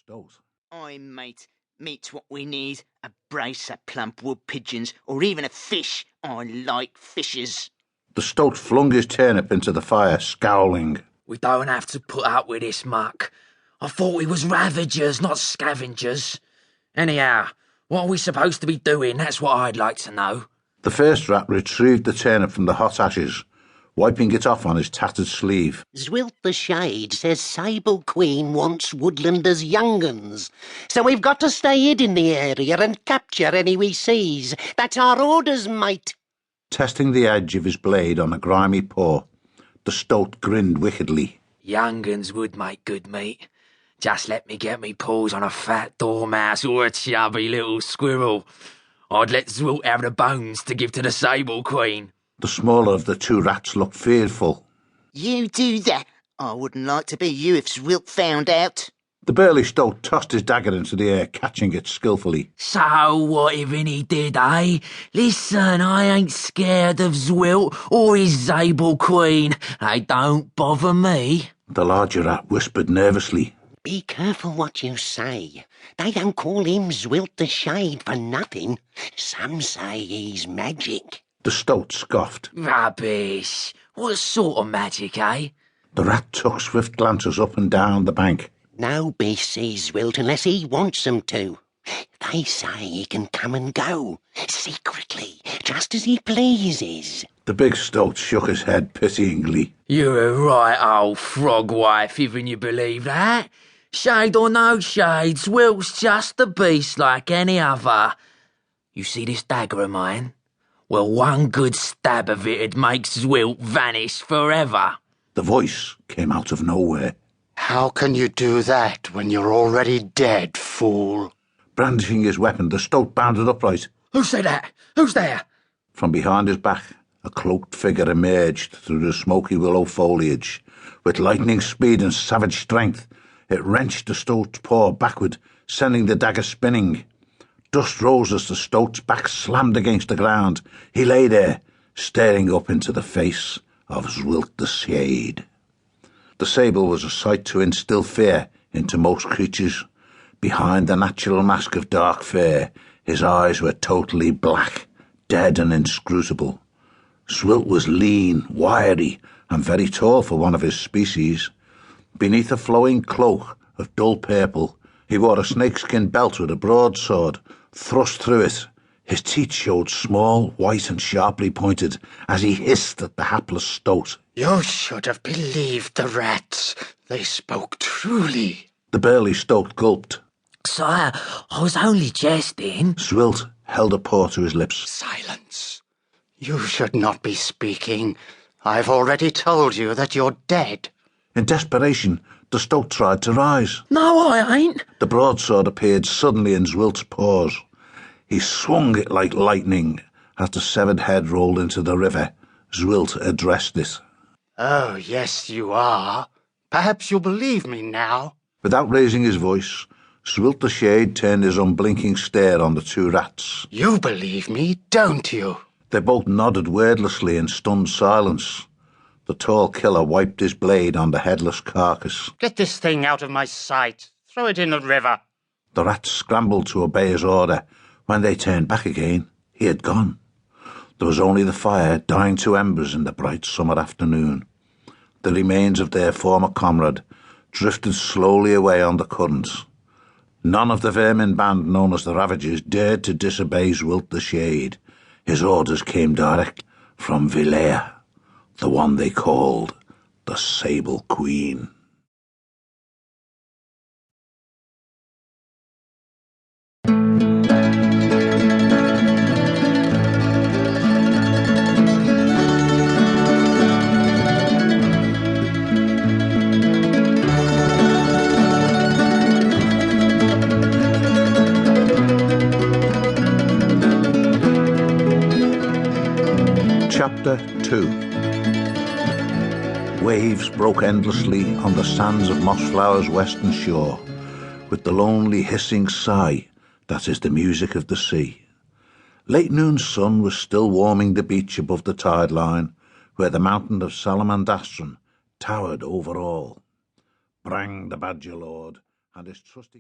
stoat. Aye, mate. Meat's what we need. A brace of plump wood pigeons, or even a fish. I like fishes. The stoat flung his turnip into the fire, scowling. We don't have to put up with this muck. I thought we was ravagers, not scavengers. Anyhow, what are we supposed to be doing? That's what I'd like to know. The first rat retrieved the turnip from the hot ashes, wiping it off on his tattered sleeve. Zwilt the Shade says Sable Quean wants woodlanders' young uns. So we've got to stay hid in the area and capture any we sees. That's our orders, mate. Testing the edge of his blade on a grimy paw, the stoat grinned wickedly. Young uns would make good meat. Just let me get me paws on a fat dormouse or a chubby little squirrel. I'd let Zwilt have the bones to give to the Sable Quean. The smaller of the two rats looked fearful. You do that. I wouldn't like to be you if Zwilt found out. The burly stoat tossed his dagger into the air, catching it skillfully. So what if he did, eh? Listen, I ain't scared of Zwilt or his Sable Quean. They don't bother me. The larger rat whispered nervously. Be careful what you say. They don't call him Zwilt the Shade for nothing. Some say he's magic. The stoat scoffed. Rubbish. What sort of magic, eh? The rat took swift glances up and down the bank. No beast sees Zwilt unless he wants them to. They say he can come and go, secretly, just as he pleases. The big stoat shook his head pityingly. You're a right old frog wife, even you believe that. Shade or no shade, Zwilt's just a beast like any other. You see this dagger of mine? Well, one good stab of it'd make Zwilt vanish forever. The voice came out of nowhere. How can you do that when you're already dead, fool? Brandishing his weapon, the stoat bounded upright. Who said that? Who's there? From behind his back, a cloaked figure emerged through the smoky willow foliage. With lightning speed and savage strength, it wrenched the stoat's paw backward, sending the dagger spinning. Dust rose as the stoat's back slammed against the ground. He lay there, staring up into the face of Zwilt the Shade. The sable was a sight to instill fear into most creatures. Behind the natural mask of dark fur, his eyes were totally black, dead and inscrutable. Zwilt was lean, wiry, and very tall for one of his species. Beneath a flowing cloak of dull purple, he wore a snakeskin belt with a broadsword thrust through it. His teeth showed small, white and sharply pointed as he hissed at the hapless stoat. You should have believed the rats. They spoke truly. The burly stoat gulped. Sire, I was only jesting. Zwilt held a paw to his lips. Silence. You should not be speaking. I've already told you that you're dead. In desperation, the stoat tried to rise. No, I ain't. The broadsword appeared suddenly in Zwilt's paws. He swung it like lightning. As the severed head rolled into the river, Zwilt addressed it. Oh, yes, you are. Perhaps you'll believe me now. Without raising his voice, Zwilt the Shade turned his unblinking stare on the two rats. You believe me, don't you? They both nodded wordlessly in stunned silence. The tall killer wiped his blade on the headless carcass. Get this thing out of my sight. Throw it in the river. The rats scrambled to obey his order. When they turned back again, he had gone. There was only the fire dying to embers in the bright summer afternoon. The remains of their former comrade drifted slowly away on the currents. None of the vermin band known as the Ravagers dared to disobey Zwilt the Shade. His orders came direct from Vilaya, the one they called the Sable Quean. Chapter 2. Waves broke endlessly on the sands of Mossflower's western shore, with the lonely hissing sigh that is the music of the sea. Late noon sun was still warming the beach above the tide line, where the mountain of Salamandastron towered over all. Brang the badger lord and his trusty